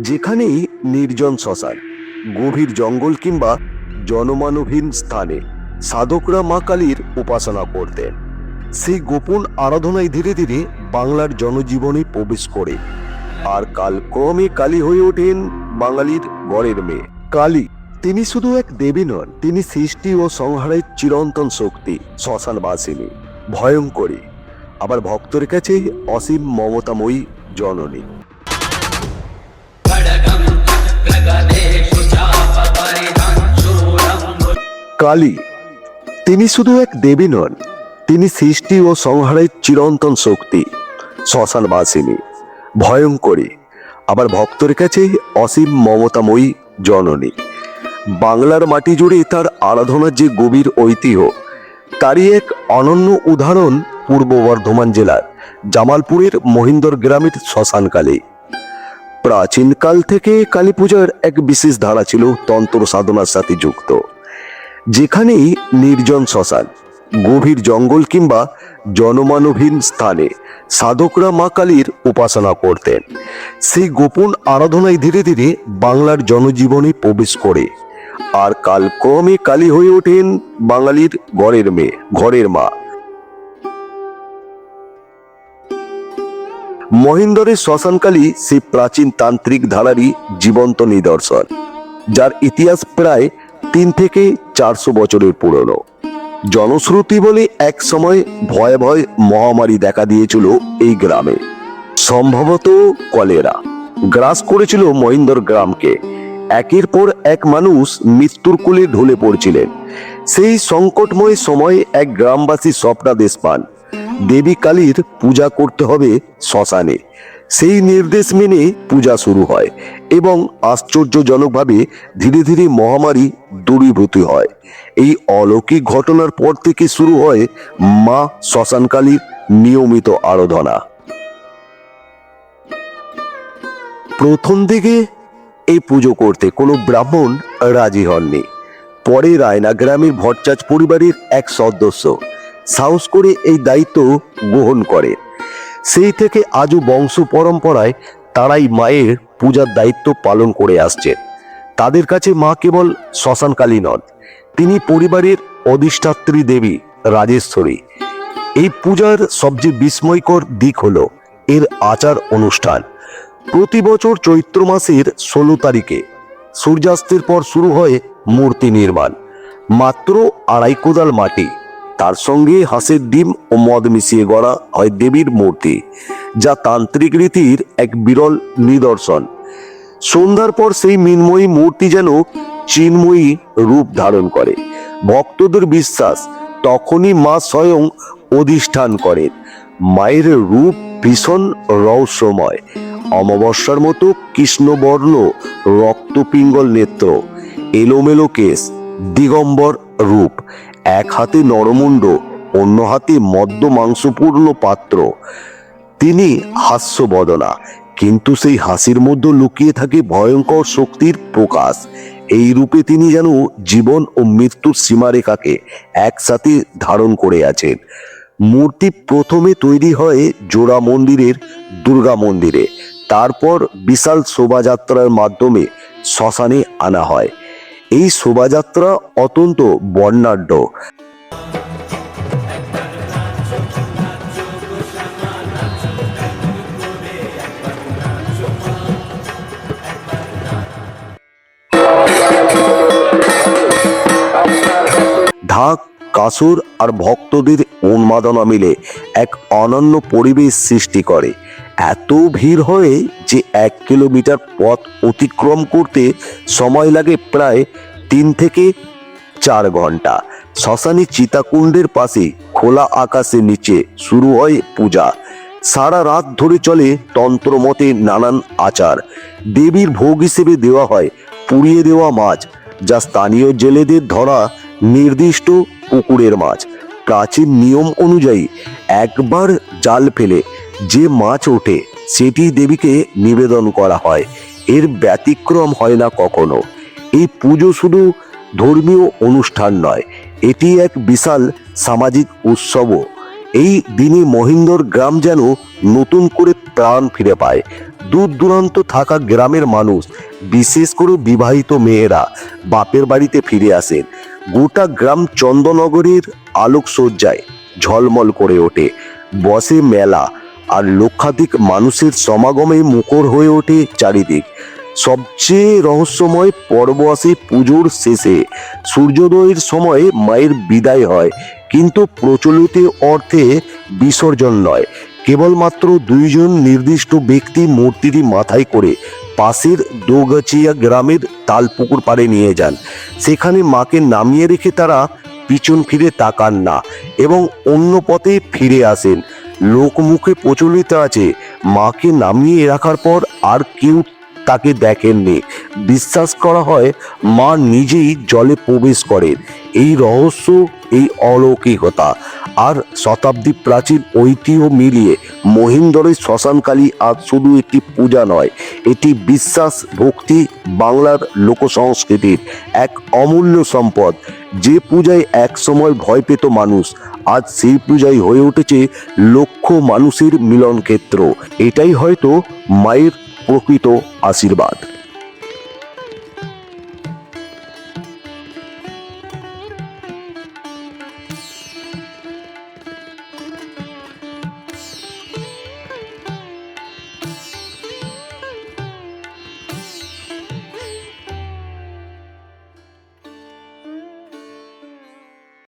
যেখানেই নির্জন শ্মশান, গভীর জঙ্গল কিংবা জনমানবহীন স্থানে সাধকরা মা কালীর উপাসনা করতেন। সেই গোপন আরাধনায় ধীরে ধীরে বাংলার জনজীবনে প্রবেশ করে, আর কালক্রমে কালী হয়ে ওঠেন বাঙালির ঘরের মেয়ে। কালী তিনি শুধু এক দেবী নন, তিনি সৃষ্টি ও সংহারের চিরন্তন শক্তি, শ্মশানবাসিনী, ভয়ঙ্করী, আবার ভক্তের কাছে অসীম মমতাময়ী জননী। কালী তিনি শুধু এক দেবী নন, তিনি সৃষ্টি ও সংহারের চিরন্তন শক্তি, শ্মশানবাসিনী, ভয়ঙ্করী, আবার ভক্তের কাছে অসীম মমতাময়ী জননী। বাংলার মাটি জুড়ে তার আরাধনার যে গভীর ঐতিহ্য, তারই এক অনন্য উদাহরণ পূর্ব বর্ধমান জেলার জামালপুরের মহিন্দর গ্রামের শ্মশানকালী। প্রাচীনকাল থেকে কালী পূজার এক বিশেষ ধারা ছিল তন্ত্র সাধনার সাথে যুক্ত। যেখানেই নির্জন শ্মশান, গভীর জঙ্গল কিংবা জনমানবহীন স্থানে সাধকরা মা কালীর উপাসনা করতেন। সেই গোপন আরাধনায় ধীরে ধীরে বাংলার জনজীবনে প্রবেশ করে, আর কালক্রমে কালী হয়ে ওঠেন বাঙালির ঘরের মেয়ে, ঘরের মা। মহিন্দরের শ্মশানকালী সেই প্রাচীন তান্ত্রিক ধারারই জীবন্ত নিদর্শন, যার ইতিহাস প্রায় 3 থেকে 400 বছরের পুরনো। জনশ্রুতি বলে এক সময় ভয়াবহ মহামারী দেখা দিয়েছিল এই গ্রামে। সম্ভবত কলেরা গ্রাস করেছিল মহিন্দর গ্রামকে। একের পর এক মানুষ মৃত্যুর কোলে ঢলে পড়ছিলেন। সেই সংকটময় সময়ে এক গ্রামবাসী স্বপ্নাদেশ পান, দেবী কালীর পূজা করতে হবে শ্মশানে। সেই নির্দেশ মেনে পূজা শুরু হয় এবং আশ্চর্যজনকভাবে ধীরে ধীরে মহামারী দূরীভূত হয়। এই অলৌকিক ঘটনার পর থেকে শুরু হয় মা শ্মশানকালীর নিয়মিত আরাধনা। প্রথম দিকে এই পুজো করতে কোনো ব্রাহ্মণ রাজি হননি। পরে রায়না গ্রামের ভট্টাচ পরিবারের এক সদস্য সাহস করে এই দায়িত্ব গ্রহণ করে। সেই থেকে আজও বংশ পরম্পরায় তারাই মায়ের পূজার দায়িত্ব পালন করে আসছেন। তাদের কাছে মা কেবল শ্মশানকালী নন, তিনি পরিবারের অধিষ্ঠাত্রী দেবী, রাজেশ্বরী। এই পূজার সবচেয়ে বিস্ময়কর দিক হলো এর আচার অনুষ্ঠান। প্রতি বছর চৈত্র মাসের 16 তারিখে সূর্যাস্তের পর শুরু হয় মূর্তি নির্মাণ। মাত্র 2.5 কোদাল মাটি, তার সঙ্গে হাঁসের ডিম ও মদ মিশিয়ে গড়া হয় দেবীর মূর্তি, যা তান্ত্রিক রীতির এক বিরল নিদর্শন। সন্ধ্যার পর সেই মৃন্ময়ী মূর্তি যেন চিন্ময়ী রূপ ধারণ করে। ভক্তদের বিশ্বাস তখনই মা স্বয়ং অধিষ্ঠান করেন। মায়ের রূপ ভীষণ রহস্যময়। অমাবস্যার মতো কৃষ্ণবর্ণ রক্তপিঙ্গল নেত্র, এলোমেলো কেশ, দিগম্বর রূপ, এক হাতে নরমুণ্ড, অন্য হাতে মদ্য মাংসপূর্ণ পাত্র। তিনি হাস্যবদনা, কিন্তু সেই হাসির মধ্যে লুকিয়ে থাকে ভয়ঙ্কর শক্তির প্রকাশ। এই রূপে তিনি যেন জীবন ও মৃত্যুর সীমারেখাকে একসাথে ধারণ করে আছেন। মূর্তি প্রথমে তৈরি হয় জোড়া মন্দিরের দুর্গা মন্দিরে, তারপর বিশাল শোভাযাত্রার মাধ্যমে শ্মশানে আনা হয়। এই শোভাযাত্রা অত্যন্ত বর্ণাঢ্য। ঢাক, কাসর আর ভক্তদের উন্মাদনা মিলে এক অনন্য পরিবেশ সৃষ্টি করে। এত ভিড় হয় যে 1 কিলোমিটার পথ অতিক্রম করতে সময় লাগে প্রায় 3 থেকে 4 ঘন্টা। শ্মশানী চিতাকুণ্ডের পাশে খোলা আকাশের নিচে শুরু হয় পূজা। সারা রাত ধরে চলে তন্ত্রমতে নানান আচার। দেবীর ভোগ হিসেবে দেওয়া হয় পুড়িয়ে দেওয়া মাছ, যা স্থানীয় জেলেদের ধরা নির্দিষ্ট পুকুরের মাছ। প্রাচীন নিয়ম অনুযায়ী একবার জাল ফেলে যে মাছ ওঠে সেটি দেবীকে নিবেদন করা হয়। এর ব্যতিক্রম হয় না কখনো। এই পুজো শুধু ধর্মীয় অনুষ্ঠান নয়, এটি এক বিশাল সামাজিক উৎসবও। এই দিনে মহিন্দর গ্রাম যেন নতুন করে প্রাণ ফিরে পায়। দূর দূরান্ত থাকা গ্রামের মানুষ, বিশেষ করে বিবাহিত মেয়েরা বাপের বাড়িতে ফিরে আসেন। গোটা গ্রাম চন্দননগরের আলোকসজ্জায় ঝলমল করে ওঠে। বসে মেলা, আর লক্ষাধিক মানুষের সমাগমে মুখর হয়ে ওঠে চারিদিক। সবচেয়ে রহস্যময় পর্ব আসে পুজোর শেষে। সূর্যোদয়ের সময় মায়ের বিদায় হয়, কিন্তু প্রচলিত অর্থে বিসর্জন নয়। কেবলমাত্র দুইজন নির্দিষ্ট ব্যক্তি মূর্তিটি মাথায় করে পাশের দোগাছিয়া গ্রামের তালপুকুর পাড়ে নিয়ে যান। সেখানে মাকে নামিয়ে রেখে তারা পিছন ফিরে তাকান না এবং অন্য পথে ফিরে আসেন। লোকমুখে প্রচলিত আছে, মাকে নামিয়ে রাখার পর আর কেউ তাকে দেখেননি। বিশ্বাস করা হয় মা নিজেই জলে প্রবেশ করেন। এই রহস্য, এই অলৌকিকতা আর শতাব্দী প্রাচীন ঐতিহ্য মিলিয়ে মহিন্দরের শ্মশানকালী আজ শুধু একটি পূজা নয়, এটি বিশ্বাস, ভক্তি, বাংলার লোকসংস্কৃতির এক অমূল্য সম্পদ। যে পূজায় এক সময় ভয় পেত মানুষ, আজ সেই পূজাই হয়ে উঠেছে লক্ষ মানুষের মিলন ক্ষেত্র। এটাই হয়তো মায়ের প্রকৃত আশীর্বাদ।